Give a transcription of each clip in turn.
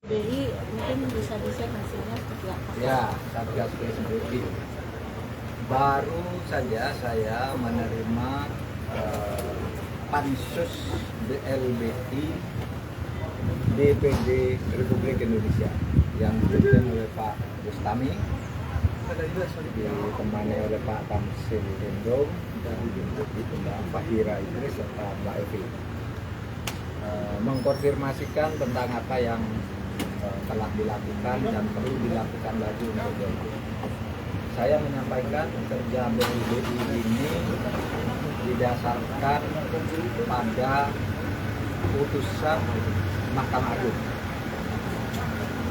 BI mungkin bisa di-share hasilnya seperti apa? Ya, Satgas PSBB. Baru saja saya menerima pansus BLBI DPD Republik Indonesia yang dipimpin oleh Pak Bustami, ditemani oleh Pak Tamsil Lindung dan Mbak Fahira Idris serta Mbak Evi, mengkonfirmasikan tentang apa yang telah dilakukan dan perlu dilakukan lagi untuk BLBI. Saya menyampaikan kerja BLBI ini didasarkan pada putusan Mahkamah Agung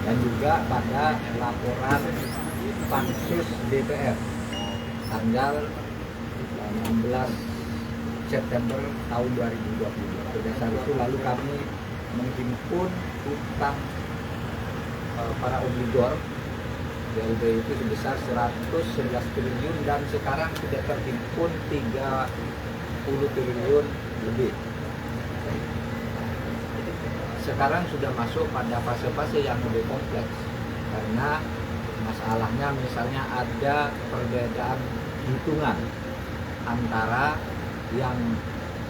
dan juga pada laporan pansus DPR tanggal 16 September tahun 2020. Berdasar itu lalu kami menghimpun utang para obligor BLBI itu sebesar 111 triliun dan sekarang sudah terhimpun 30 triliun lebih. Sekarang sudah masuk pada fase-fase yang lebih kompleks karena masalahnya misalnya ada perbedaan hitungan antara yang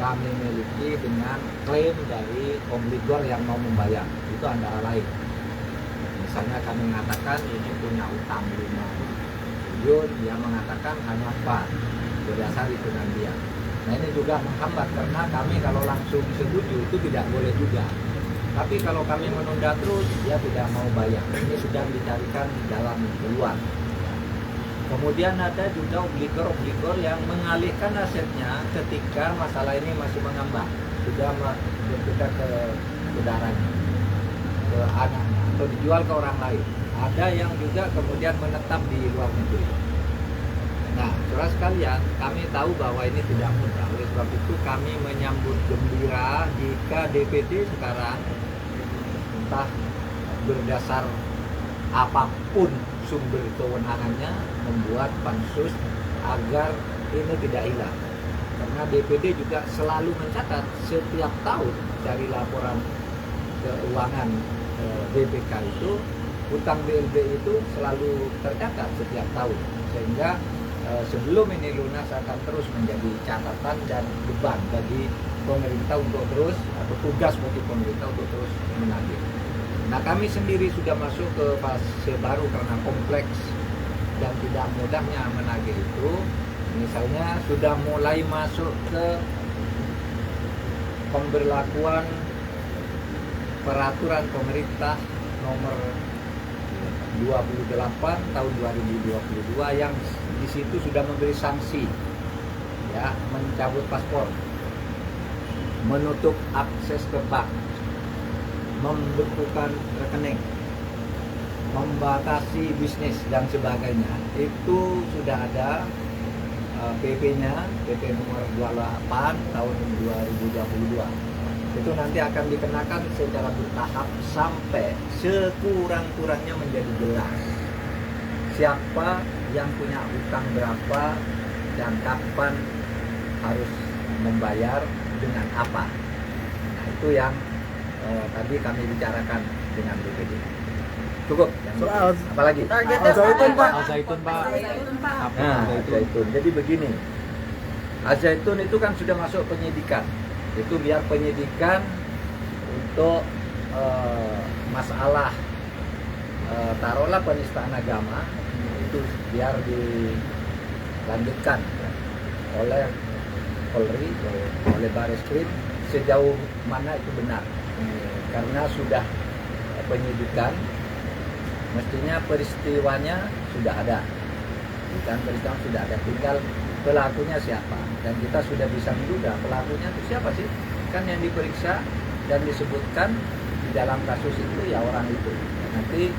kami miliki dengan klaim dari obligor yang mau membayar. Itu antara lain. Misalnya kami mengatakan ini punya utang 5 triliun, dia mengatakan hanya 4 berdasar hitungan dia. Nah ini juga menghambat karena kami kalau langsung setuju itu tidak boleh juga. Tapi kalau kami menunda terus, dia tidak mau bayar. Ini sedang dicarikan jalan keluar. Kemudian ada juga obligor-obligor yang mengalihkan asetnya ketika masalah ini masih mengambang. Sudah berpindah ke saudaranya, ke anaknya, atau dijual ke orang lain. Ada yang juga kemudian menetap di luar negeri. Nah, saudara sekalian, kami tahu bahwa ini tidak mudah. Oleh sebab itu kami menyambut gembira jika DPD sekarang entah berdasar apapun sumber kewenangannya membuat pansus agar ini tidak hilang. Karena DPD juga selalu mencatat setiap tahun dari laporan keuangan BPK itu, utang BLBI itu selalu tercatat setiap tahun. Sehingga sebelum ini lunas akan terus menjadi catatan dan beban bagi pemerintah untuk terus, atau tugas bagi pemerintah untuk terus menagih. Nah kami sendiri sudah masuk ke fase baru karena kompleks dan tidak mudahnya menagih itu. Misalnya sudah mulai masuk ke pemberlakuan peraturan pemerintah nomor 28 tahun 2022 yang di situ sudah memberi sanksi, ya, mencabut paspor, menutup akses ke bank, membekukan rekening, membatasi bisnis dan sebagainya. Itu sudah ada PP-nya, PP nomor 28 tahun 2022. Itu nanti akan dikenakan secara bertahap sampai sekurang-kurangnya menjadi jelas siapa yang punya utang berapa dan kapan harus membayar dengan apa. Nah itu yang tadi kami bicarakan dengan DPD. Cukup. Soal apalagi? Al-Zaitun Pak. Al-Zaitun Pak. Nah, Al-Zaitun. Jadi begini, Al-Zaitun itu kan sudah masuk penyidikan. Itu biar penyidikan untuk masalah taruhlah penistaan agama itu biar dilanjutkan oleh Polri, oleh Barreskrim sejauh mana itu benar. Karena sudah penyidikan, mestinya peristiwanya sudah ada, dan peristiwa sudah ada, tinggal pelakunya siapa, dan kita sudah bisa menduga pelakunya itu siapa sih. Kan yang diperiksa dan disebutkan di dalam kasus itu ya orang itu. Nanti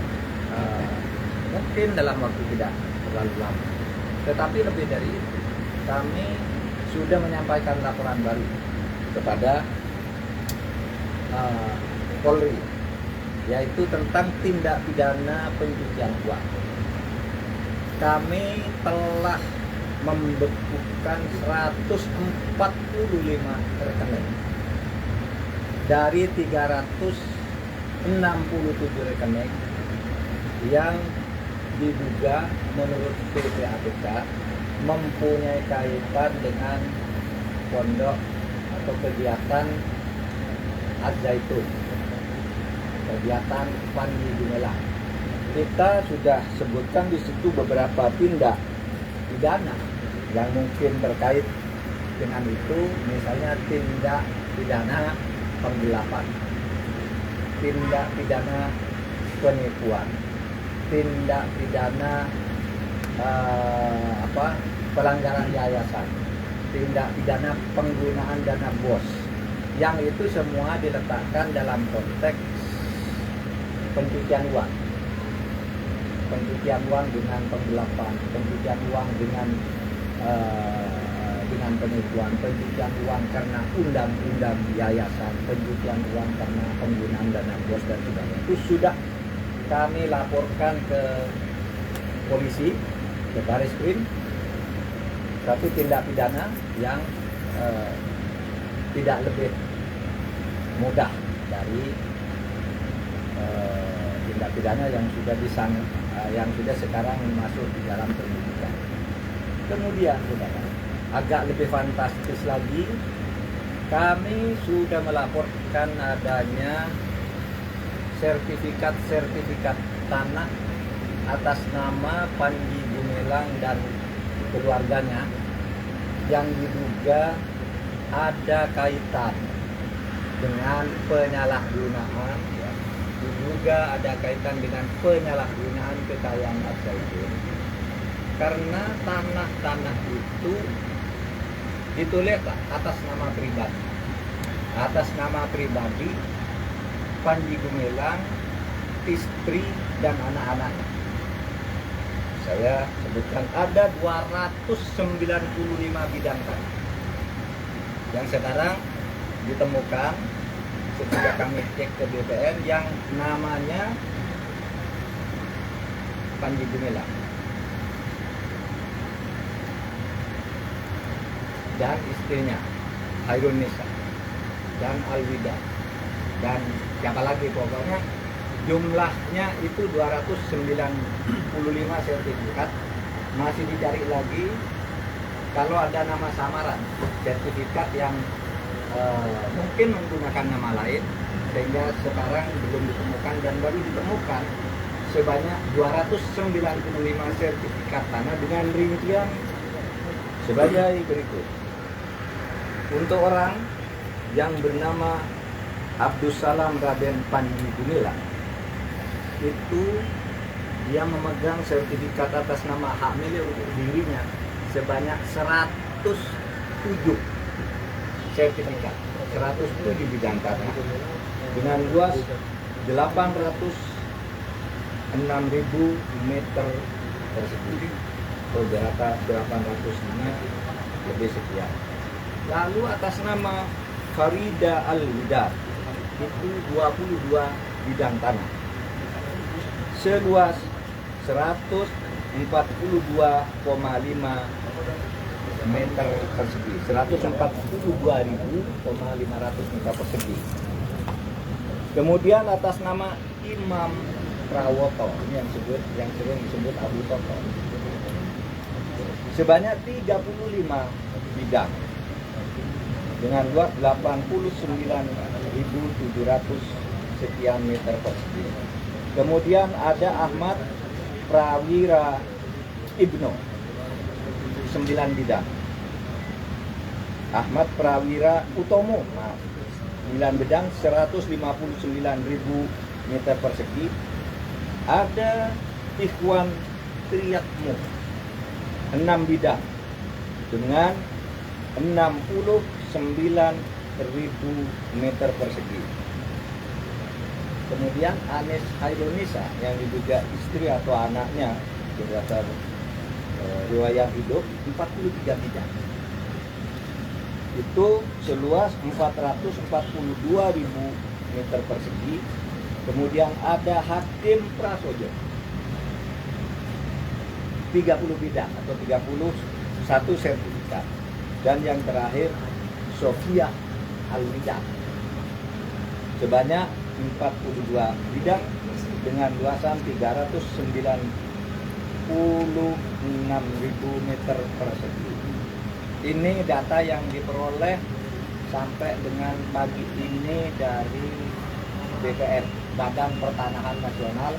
mungkin dalam waktu tidak terlalu lama, tetapi lebih dari itu kami sudah menyampaikan laporan baru kepada Polri, yaitu tentang tindak pidana pencucian uang. Kami telah membekukan 145 rekening dari 300 67 rekening yang diduga menurut PPATK mempunyai kaitan dengan pondok atau kegiatan Az-Zaitun, kegiatan Panji Gumilang. Kita sudah sebutkan di situ beberapa tindak pidana yang mungkin terkait dengan itu, misalnya tindak pidana penggelapan, tindak pidana penipuan, tindak pidana pelanggaran yayasan, tindak pidana penggunaan dana BOS, yang itu semua diletakkan dalam konteks pencucian uang. Pencucian uang dengan penggelapan, pencucian uang dengan penipuan, pencucian uang karena undang-undang yayasan, pencucian uang karena penggunaan dana BOS dan sebagainya. Itu sudah kami laporkan ke polisi, ke Baris-Krim, satu tindak pidana yang tidak lebih mudah dari tindak pidana yang sudah sekarang masuk di dalam penyidikan. Kemudian, saudara, agak lebih fantastis lagi, kami sudah melaporkan adanya sertifikat tanah atas nama Panji Gumilang dan keluarganya yang diduga ada kaitan dengan penyalahgunaan, diduga ada kaitan dengan penyalahgunaan kekayaan Az-Zaitun, karena tanah-tanah itu ditulis atas nama pribadi Panji Gumilang, istri dan anak-anaknya. Saya sebutkan ada 295 bidang tanah yang sekarang ditemukan ketika kami cek ke BPN yang namanya Panji Gumilang dan istrinya Hairunisa dan Alwida dan siapa lagi, pokoknya jumlahnya itu 295 sertifikat. Masih dicari lagi kalau ada nama samaran sertifikat yang mungkin menggunakan nama lain, sehingga sekarang belum ditemukan dan baru ditemukan sebanyak 295 sertifikat tanah dengan rincian sebagai berikut. Untuk orang yang bernama Abdus Salam Raden Panji Gumilang, itu dia memegang sertifikat atas nama hak milik untuk dirinya sebanyak 107 sertifikat, 107 bidang tanah dengan luas 806.000 meter persegi, atau berapa 800 lebih sekian. Lalu atas nama Farida Al-Widad itu 22 bidang tanah seluas 142,5 meter persegi, 142.500 meter persegi. Kemudian atas nama Imam Prawoto, ini yang sering disebut Abu Toto, sebanyak 35 bidang dengan luas 89.700 sekian meter persegi. Kemudian ada Ahmad Prawira Ibnu, 9 bidang. Ahmad Prawira Utomo, 9 bidang, 159.000 meter persegi. Ada Ikhwan Triyatmu, 6 bidang dengan 69.000 meter persegi. Kemudian Anis Hairunisa yang diduga istri atau anaknya berdasar riwayat hidup 43 bidang. Itu seluas 442.000 meter persegi. Kemudian ada Hakim Prasojo 30 bidang atau 31 sertifikat. Dan yang terakhir Sofia Alwida sebanyak 42 bidang dengan luasan 396.000 meter persegi. Ini data yang diperoleh sampai dengan pagi ini dari BPN, Badan Pertanahan Nasional,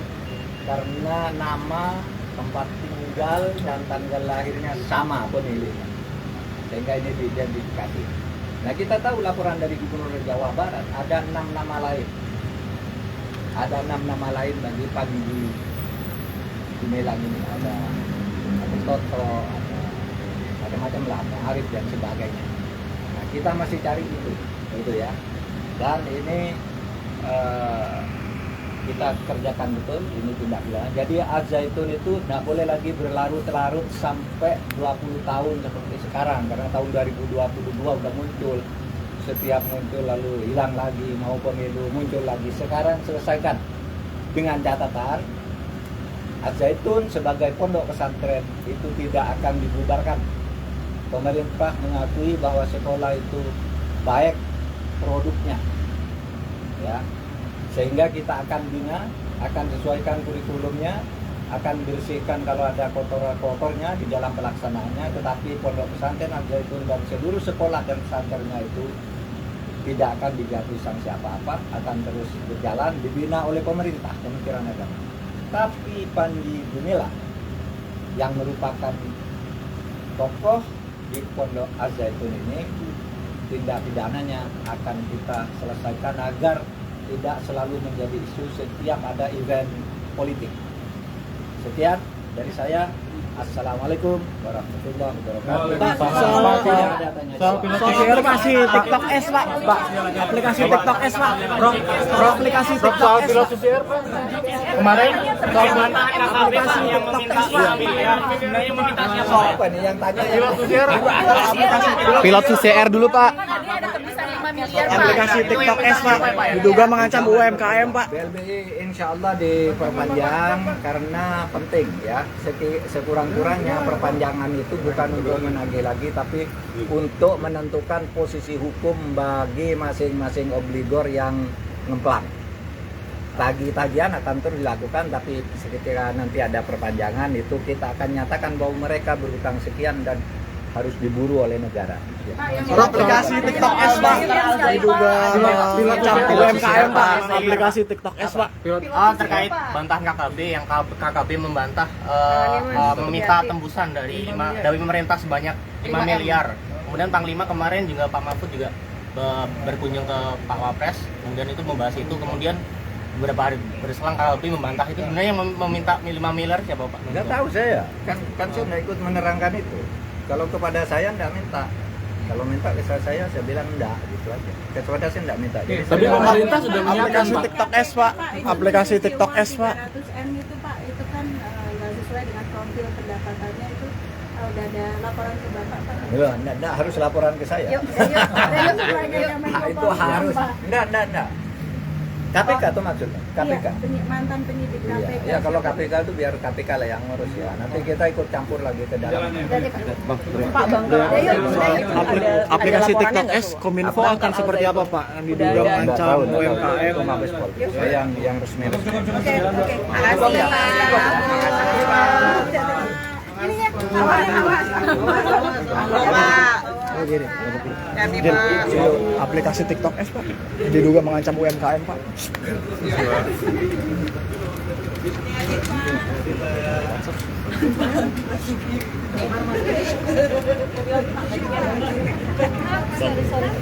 karena nama, tempat tinggal, dan tanggal lahirnya sama pemilihnya, sehingga ini diidentifikasi. Nah, kita tahu laporan dari Gubernur Jawa Barat ada 6 nama lain. Ada 6 nama lain bagi Panji Gumilang ini. Ada Toto, ada macam lah, Arif dan sebagainya. Nah, kita masih cari itu, gitu ya. Dan ini kita kerjakan betul, ini tindak pidana. Jadi Al-Zaitun itu tidak boleh lagi berlarut-larut sampai 20 tahun seperti sekarang, karena tahun 2022 udah muncul. Setiap muncul lalu hilang lagi, mau pemilu muncul lagi. Sekarang selesaikan dengan catatan Al-Zaitun sebagai pondok pesantren itu tidak akan dibubarkan. Pemerintah mengakui bahwa sekolah itu baik produknya, ya, sehingga kita akan bina, akan sesuaikan kurikulumnya, akan bersihkan kalau ada kotor-kotornya di dalam pelaksanaannya. Tetapi pondok pesantren Al-Zaitun dan seluruh sekolah dan pesantrennya itu tidak akan dijatuhi sanksi apa-apa, akan terus berjalan, dibina oleh pemerintah, Kementerian Agama. Tapi Panji Gumilang yang merupakan tokoh di pondok Al-Zaitun ini, tindak pidananya akan kita selesaikan agar tidak selalu menjadi isu setiap ada event politik. Sekian dari saya. Assalamualaikum warahmatullahi wabarakatuh. Pak, soal aplikasi TikTok S, Pak. Aplikasi TikTok S, Pak. Pro aplikasi TikTok S, Pak. Kemarin soal aplikasi TikTok S, Pak. Siapa nih yang tanya? Pilot CCR dulu, Pak. Aplikasi TikTok S, Pak, diduga mengancam UMKM, Pak. BLBI insya Allah diperpanjang karena penting, ya. Sekurang-kurangnya perpanjangan itu bukan untuk menagih lagi, tapi untuk menentukan posisi hukum bagi masing-masing obligor yang ngemplang. Tagih-tagihan akan terus dilakukan, tapi ketika nanti ada perpanjangan itu kita akan nyatakan bahwa mereka berhutang sekian dan harus diburu oleh negara. Aplikasi TikTok S, Pak, diduga mengancam UMKM, Pak. Aplikasi TikTok S, Pak. Terkait bantahan KKB yang KKB membantah meminta tembusan dari pemerintah sebanyak 5 miliar. Kemudian Panglima kemarin juga Pak Mahfud juga berkunjung ke Pak Wapres, kemudian itu membahas itu. Kemudian beberapa hari berselang KKB membantah itu. Sebenarnya yang meminta 5 miliar siapa, Pak? Nggak tahu saya, kan saya nggak ikut menerangkan itu. Kalau kepada saya nggak minta, kalau minta ke saya bilang enggak, gitu aja. Kepada saya nggak minta. Jadi Tapi pemerintah sudah aplikasi TikTok S, Pak. Aplikasi TikTok S, Pak. 300M itu Pak, itu kan nggak sesuai dengan profil pendapatannya itu. Udah ada laporan ke Bapak, Pak. Enggak harus laporan ke saya. Yuk, Itu harus. Enggak. KPK tuh maksudnya, KPK. Iya, mantan penyidik KPK. Ya kalau KPK itu biar KPK lah yang ngurus ya. Nanti kita ikut campur lagi ke dalam. Aplikasi TikTok S Kominfo akan seperti apa, Pak? Yang diduga mengancam UMKM. Mabes Polri. Saya yang resmi. Oke. Makasih ya, Pak. Ini ya, Gini. Aplikasi TikTok S, Pak, diduga mengancam UMKM, Pak. Sorry.